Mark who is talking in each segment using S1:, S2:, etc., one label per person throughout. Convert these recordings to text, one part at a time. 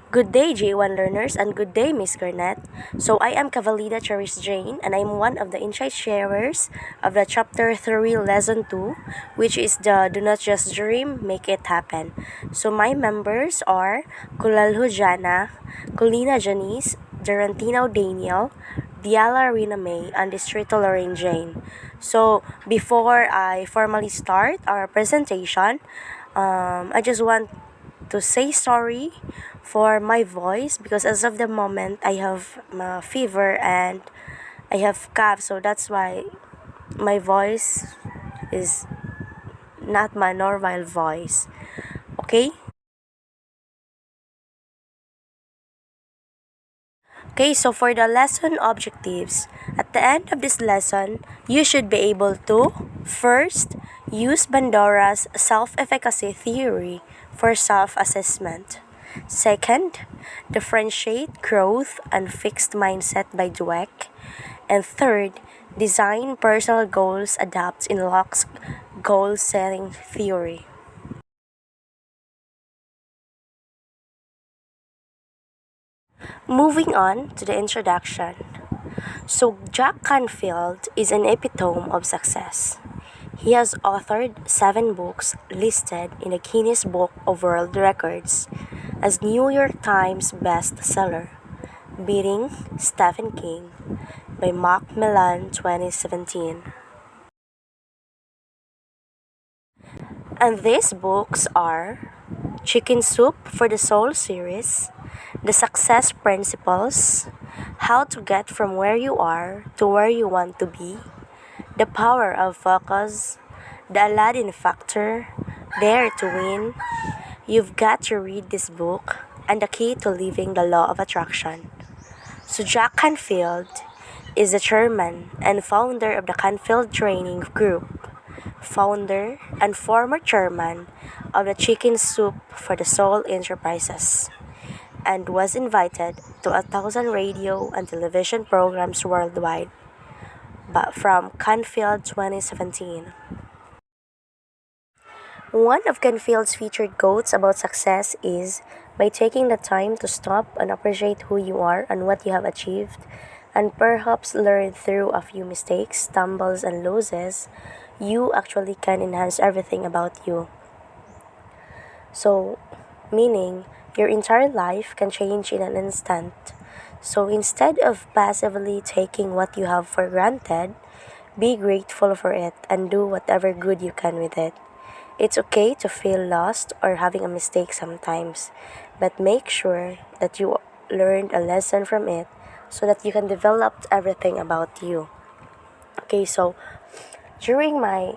S1: Good day, J1 learners, and good day, Miss Garnett. So, I am Cavalida Charis Jane, and I'm one of the insight sharers of the Chapter 3, Lesson 2, which is the Do Not Just Dream, Make It Happen. So, my members are Kulalho Jana, Colina Janice, Durantino Daniel, Diala Rina May, and Distrito Lorraine Jane. So, before I formally start our presentation, I just want to say sorry for my voice because as of the moment I have fever and I have cough, so that's why my voice is not my normal voice. Okay? Okay, so for the lesson objectives, at the end of this lesson, you should be able to first use Bandora's self-efficacy theory for self-assessment. Second, differentiate growth and fixed mindset by Dweck. And third, design personal goals adapts in Locke's goal setting theory. Moving on to the introduction. So, Jack Canfield is an epitome of success. He has authored 7 books listed in the Guinness Book of World Records as New York Times bestseller, beating Stephen King by Macmillan 2017. And these books are Chicken Soup for the Soul series, The Success Principles, How to Get from Where You Are to Where You Want to Be, The Power of Focus, The Aladdin Factor, Dare to Win, You've Got to Read This Book, and The Key to Living the Law of Attraction. So Jack Canfield is the chairman and founder of the Canfield Training Group, founder and former chairman of the Chicken Soup for the Soul Enterprises, and was invited to 1,000 radio and television programs worldwide but from Canfield 2017. One of Canfield's featured quotes about success is, by taking the time to stop and appreciate who you are and what you have achieved, and perhaps learn through a few mistakes, stumbles, and losses, you actually can enhance everything about you. So, meaning, your entire life can change in an instant. So instead of passively taking what you have for granted, be grateful for it and do whatever good you can with it. It's okay to feel lost or having a mistake sometimes, but make sure that you learned a lesson from it so that you can develop everything about you. Okay, so during my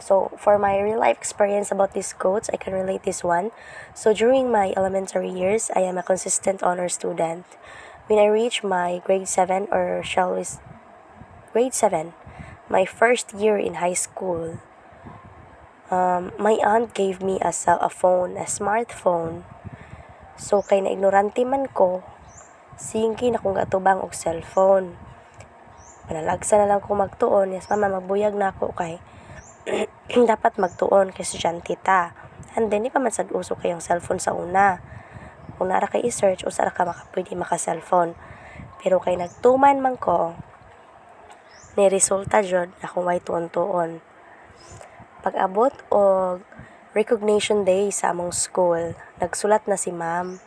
S1: for my real life experience about these quotes, I can relate this one. So during my elementary years, I am a consistent honor student. When I reached my grade 7 or shall we grade 7, my first year in high school, my aunt gave me a phone, a smartphone. So kay na ignorante man ko, singki na kong gatubang og cellphone. Panalagsa na lang ko magtuon, yes mama magbuyag na ako kay dapat magtuon kay estudyante ta. And then, di pa man sad uso kayong cellphone sa una. Kung nara kay i-search, usa ra ka pwede maka-cellphone. Pero kay nagtuman man ko, ni resulta jud akong way tuon-tuon. Pag-abot og recognition day sa among school, nagsulat na si ma'am.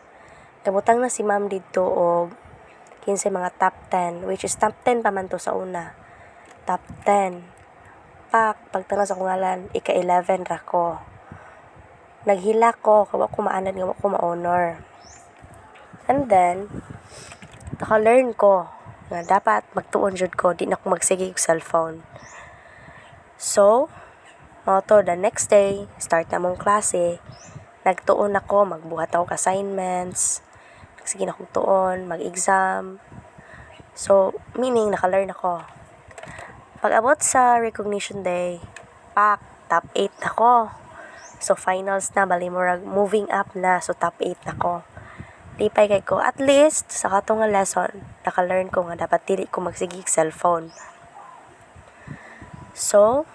S1: Kabutang na si ma'am dito og 15 mga top 10, which is top 10 pa man to sa una. Top 10. Pagtanaw sa kungalan, ika-11 ra ko. Naghila ko, kawa ko maanan, kawa ko ma-honor. And then, naka-learn ko nga dapat magtuon jud ko, di na ko magsige og cellphone. So, to the next day, start na mong klase, nagtuon ako, magbuhat ako assignments, sige na akong tuon, mag-exam. So, meaning, naka-learn ako. Pag-abot sa recognition day, top 8 ako. So, finals na, balimurag, moving up na, so top 8 ako. Lipay kay ko, at least, sa katong nga lesson, naka-learn ko nga dapat dili ko magsigig cellphone. So,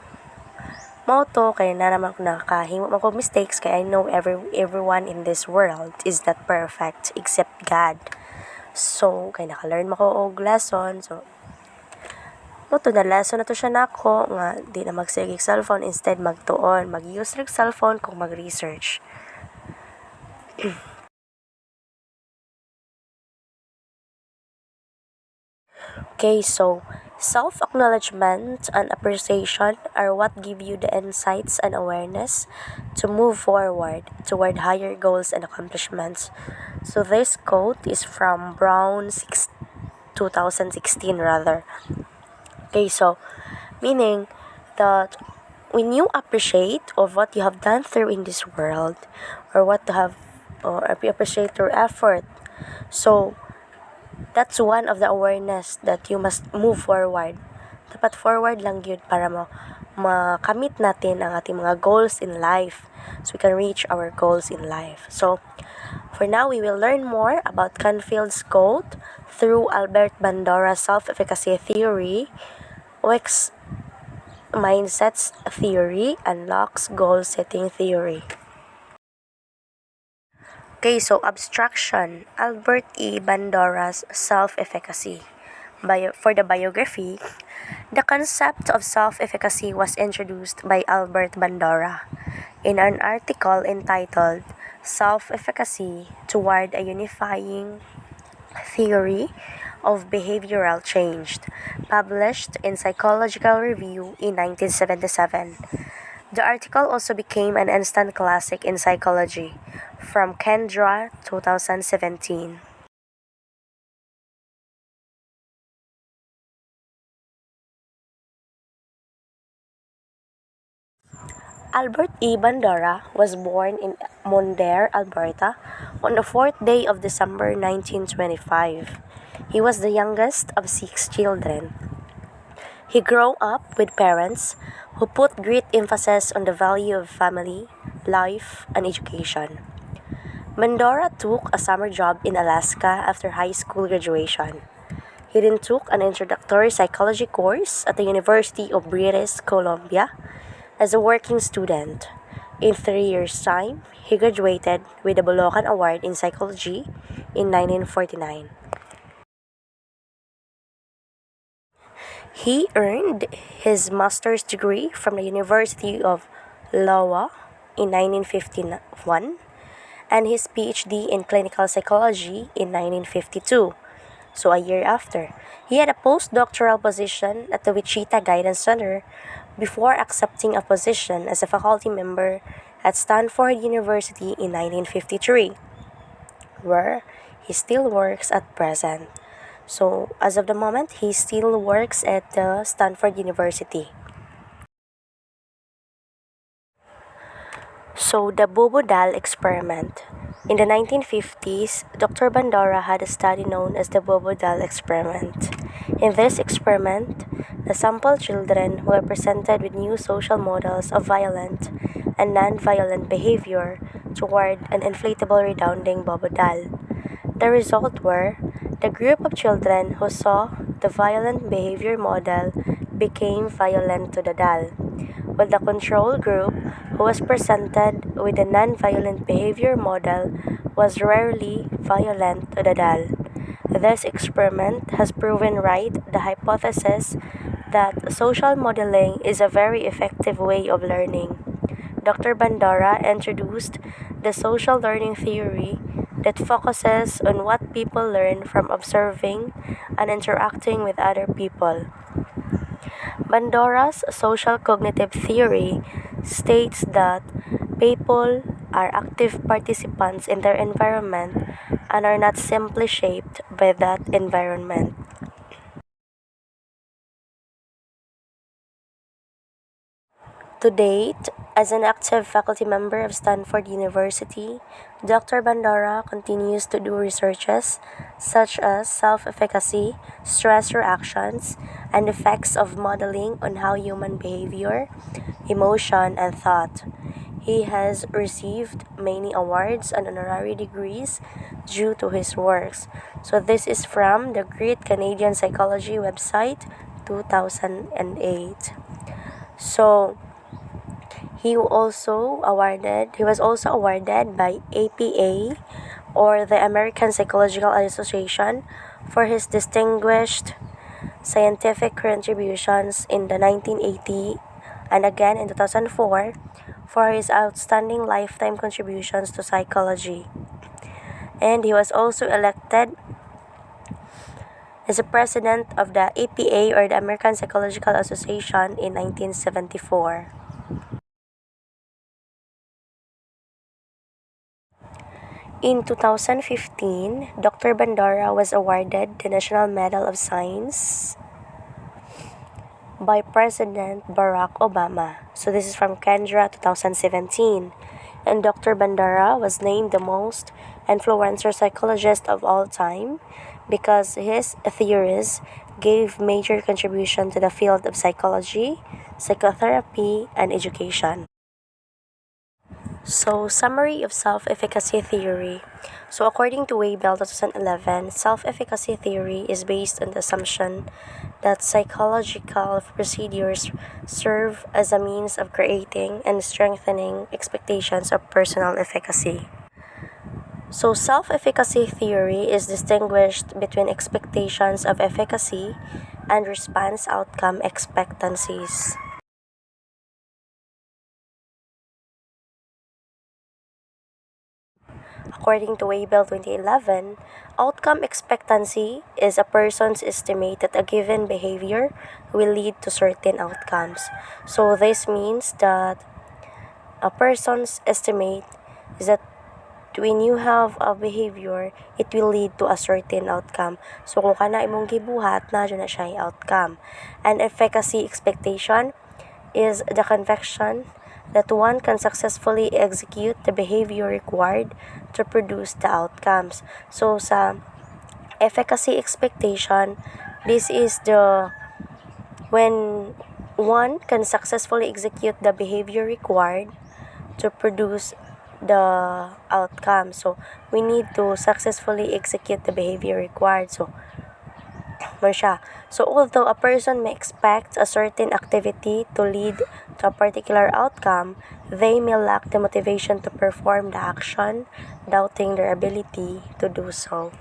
S1: Mao to kay na naman ko nakahimo man ko mistakes kay I know everyone in this world is not perfect except God. So kay naka-learn man ko og lesson. So mo to na lesson na to siya nako nga di na magsigig cellphone, instead magtuon mag-use rig cellphone kung mag-research. Okay, so self-acknowledgement and appreciation are what give you the insights and awareness to move forward toward higher goals and accomplishments. So this quote is from Brown 2016 rather. Okay, so meaning that when you appreciate of what you have done through in this world, or what you have, or appreciate your effort, so that's one of the awareness that you must move forward. Dapat forward lang yun para makamit natin ang ating mga goals in life, so we can reach our goals in life. So for now, we will learn more about Canfield's quote through Albert Bandora's self-efficacy theory, Weck's mindsets theory, and Locke's goal-setting theory. Okay, so abstraction, Albert E. Bandora's self-efficacy. For the biography, the concept of self-efficacy was introduced by Albert Bandora in an article entitled Self-Efficacy Toward a Unifying Theory of Behavioral Change, published in Psychological Review in 1977. The article also became an instant classic in psychology, from Kendra 2017. Albert E. Bandora was born in Mondaire, Alberta, on the 4th day of December 1925. He was the youngest of 6 children. He grew up with parents who put great emphasis on the value of family, life, and education. Bandora took a summer job in Alaska after high school graduation. He then took an introductory psychology course at the University of British Columbia as a working student. In 3 years' time, he graduated with the Bulacan Award in Psychology in 1949. He earned his master's degree from the University of Iowa in 1951 and his PhD in clinical psychology in 1952. So a year after, he had a postdoctoral position at the Wichita Guidance Center before accepting a position as a faculty member at Stanford University in 1953, where he still works at present. So as of the moment, he still works at the Stanford University. So the Bobo Doll experiment. In the 1950s, Dr. Bandora had a study known as the Bobo Doll experiment. In this experiment, the sample children were presented with new social models of violent and non-violent behavior toward an inflatable redounding Bobo Doll. The result were the group of children who saw the violent behavior model became violent to the doll, while the control group, who was presented with the non-violent behavior model, was rarely violent to the doll. This experiment has proven right the hypothesis that social modeling is a very effective way of learning. Dr. Bandara introduced the social learning theory that focuses on what people learn from observing and interacting with other people. Bandora's social cognitive theory states that people are active participants in their environment and are not simply shaped by that environment. To date, as an active faculty member of Stanford University, Dr. Bandora continues to do researches such as self-efficacy, stress reactions, and effects of modeling on how human behavior, emotion, and thought. He has received many awards and honorary degrees due to his works. So this is from the Great Canadian Psychology website, 2008. So, He was also awarded by APA, or the American Psychological Association, for his distinguished scientific contributions in the 1980 and again in 2004 for his outstanding lifetime contributions to psychology. And he was also elected as the president of the APA, or the American Psychological Association, in 1974. In 2015, Dr. Bandara was awarded the National Medal of Science by President Barack Obama. So this is from Kendra 2017. And Dr. Bandara was named the most influential psychologist of all time because his theories gave major contribution to the field of psychology, psychotherapy, and education. So, summary of self-efficacy theory. So, according to Weibel 2011, self-efficacy theory is based on the assumption that psychological procedures serve as a means of creating and strengthening expectations of personal efficacy. So, self-efficacy theory is distinguished between expectations of efficacy and response outcome expectancies. According to Weibel 2011, outcome expectancy is a person's estimate that a given behavior will lead to certain outcomes. So this means that a person's estimate is that when you have a behavior, it will lead to a certain outcome. So kung kana imong gibuhat, na dyan na siya yung outcome. And efficacy expectation is the conviction that one can successfully execute the behavior required to produce the outcomes. So sa efficacy expectation, this is when one can successfully execute the behavior required to produce the outcome. So we need to successfully execute the behavior required. So although a person may expect a certain activity to lead to a particular outcome, they may lack the motivation to perform the action, doubting their ability to do so.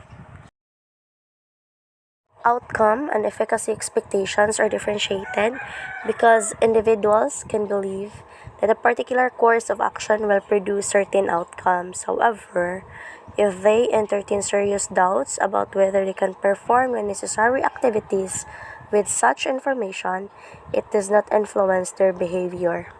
S1: Outcome and efficacy expectations are differentiated because individuals can believe that a particular course of action will produce certain outcomes. However, if they entertain serious doubts about whether they can perform the necessary activities with such information, it does not influence their behavior.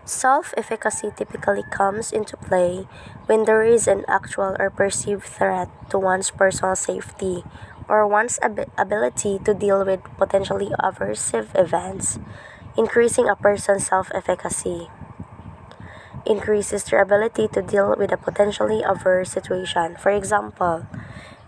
S1: Self-efficacy typically comes into play when there is an actual or perceived threat to one's personal safety or one's ability to deal with potentially aversive events. Increasing a person's self-efficacy increases their ability to deal with a potentially adverse situation. For example,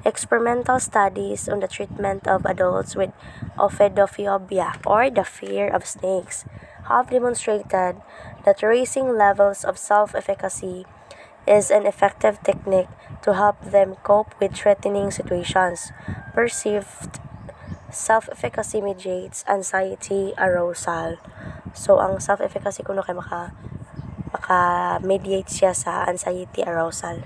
S1: experimental studies on the treatment of adults with ophidophobia, or the fear of snakes, have demonstrated that raising levels of self-efficacy is an effective technique to help them cope with threatening situations. Perceived self-efficacy mediates anxiety arousal. So, ang self-efficacy kuno kay maka-mediate siya sa anxiety arousal.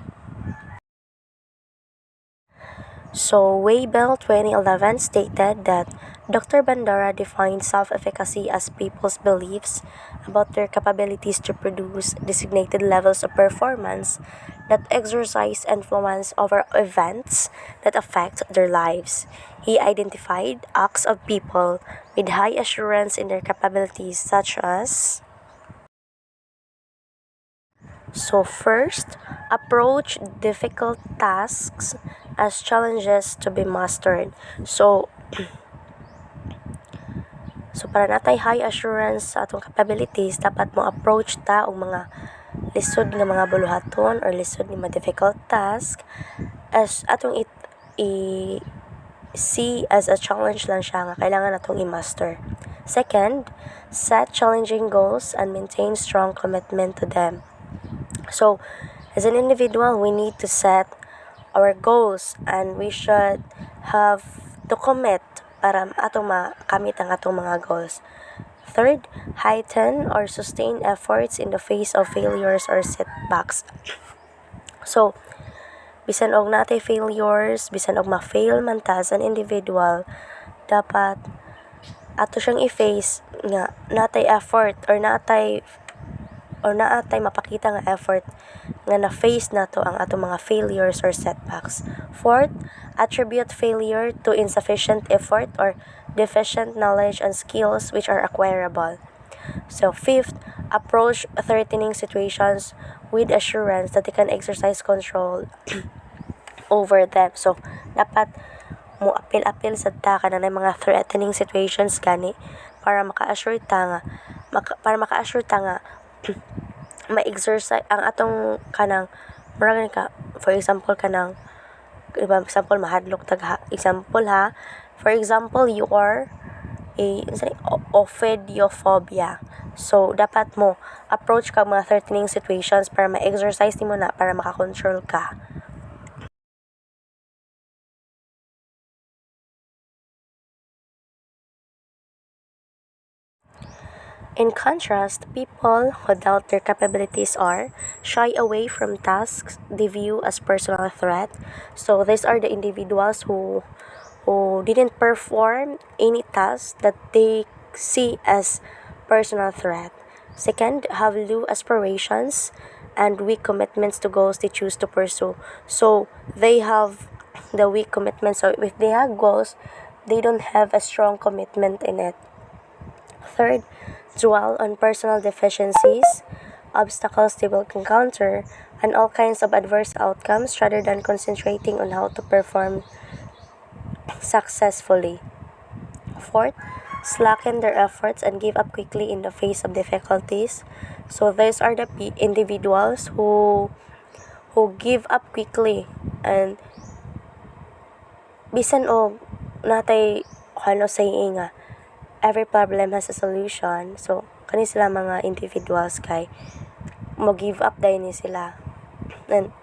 S1: So, Weibel 2011 stated that Dr. Bandara defined self-efficacy as people's beliefs about their capabilities to produce designated levels of performance that exercise influence over events that affect their lives. He identified acts of people with high assurance in their capabilities, such as: so first, approach difficult tasks as challenges to be mastered. So para natay high assurance sa atong capabilities, dapat mo approach ta og mga lisod nga mga buluhaton or lisod nga mga difficult task as atong see as a challenge lang siya nga kailangan natong i-master. Second, set challenging goals and maintain strong commitment to them. So, as an individual, we need to set our goals and we should have to commit para atong makamit ang atong mga goals. Third, heighten or sustain efforts in the face of failures or setbacks. So, bisan og natay failures, bisan og ma-fail man ta as an individual, dapat ato siyang i-face nga natay effort or naatay mapakita nga effort nga na-face nato ang atong mga failures or setbacks. Fourth, attribute failure to insufficient effort or deficient knowledge and skills which are acquirable. So, fifth, approach threatening situations with assurance that they can exercise control over them. So, dapat mo apil-apil sa ta kana ng mga threatening situations gani para maka-assure ta nga ma-exercise ang atong kanang murag ka, for example kanang example mahadlok example ha, for example you are ophidiophobia. So dapat mo approach kag mga threatening situations para ma-exercise nimo na para maka-control ka. In contrast, people who doubt their capabilities are shy away from tasks they view as personal threat. So these are the individuals who didn't perform any task that they see as personal threat. Second, have low aspirations and weak commitments to goals they choose to pursue. So they have the weak commitment. So if they have goals, they don't have a strong commitment in it. Third, dwell on personal deficiencies, obstacles they will encounter, and all kinds of adverse outcomes rather than concentrating on how to perform successfully. Fourth, slacken their efforts and give up quickly in the face of difficulties. So these are the individuals who give up quickly and bisan og natay saying nga every problem has a solution. So kani sila mga individuals kay mo give up dayon ni sila. And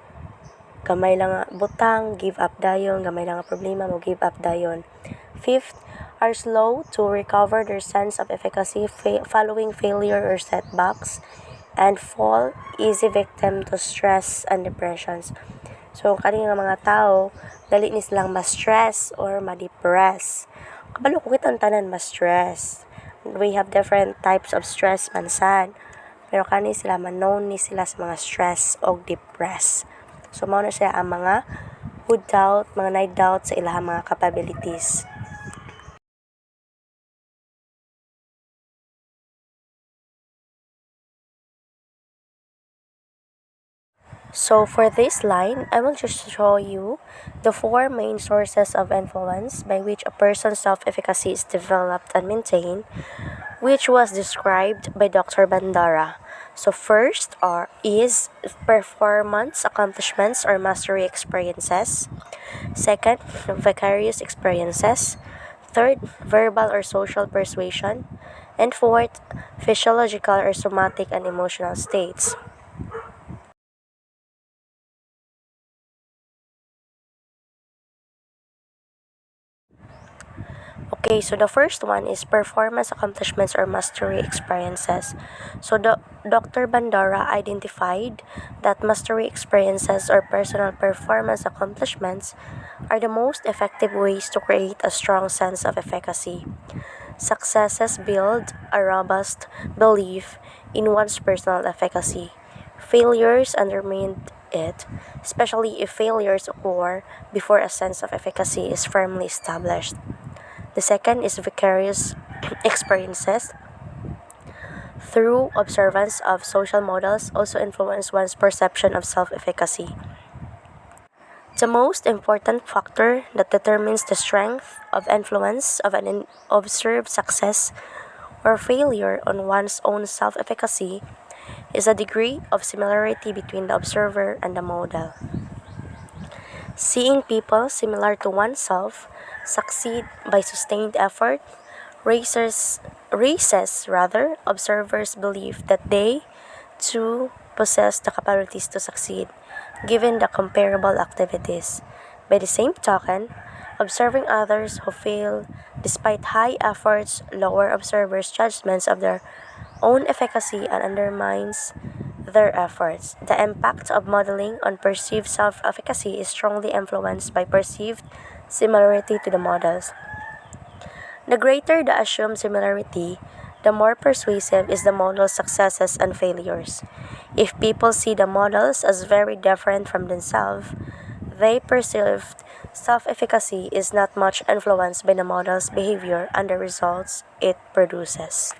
S1: gamay lang nga butang, give up dayon, gamay lang nga problema, mo give up dayon. Fifth, are slow to recover their sense of efficacy following failure or setbacks, and fall easy victim to stress and depressions. So kani nga mga tao dali ni silang ma-stress or ma-depress. Kabalo ko kitang tanan ma-stress. We have different types of stress man sad. Pero kani sila known ni sila sa mga stress o depress. So mao na siya ang mga who doubt, mga na-doubt sa ilahang mga capabilities. So for this line, I will just show you the four main sources of influence by which a person's self-efficacy is developed and maintained, which was described by Dr. Bandara. So first is performance accomplishments or mastery experiences. Second, vicarious experiences. Third, verbal or social persuasion. And fourth, physiological or somatic and emotional states. Okay, so the first one is performance accomplishments or mastery experiences. So Dr. Bandara identified that mastery experiences or personal performance accomplishments are the most effective ways to create a strong sense of efficacy. Successes build a robust belief in one's personal efficacy. Failures undermine it, especially if failures occur before a sense of efficacy is firmly established. The second is vicarious experiences. Through observance of social models also influence one's perception of self-efficacy. The most important factor that determines the strength of influence of an observed success or failure on one's own self-efficacy is the degree of similarity between the observer and the model. Seeing people similar to oneself succeed by sustained effort raises observers' belief that they, too, possess the capabilities to succeed, given the comparable activities. By the same token, Observing others who fail despite high efforts lower observers' judgments of their own efficacy and undermines their efforts. The impact of modeling on perceived self-efficacy is strongly influenced by perceived similarity to the models. The greater the assumed similarity, the more persuasive is the model's successes and failures. If people see the models as very different from themselves, they perceived self-efficacy is not much influenced by the model's behavior and the results it produces.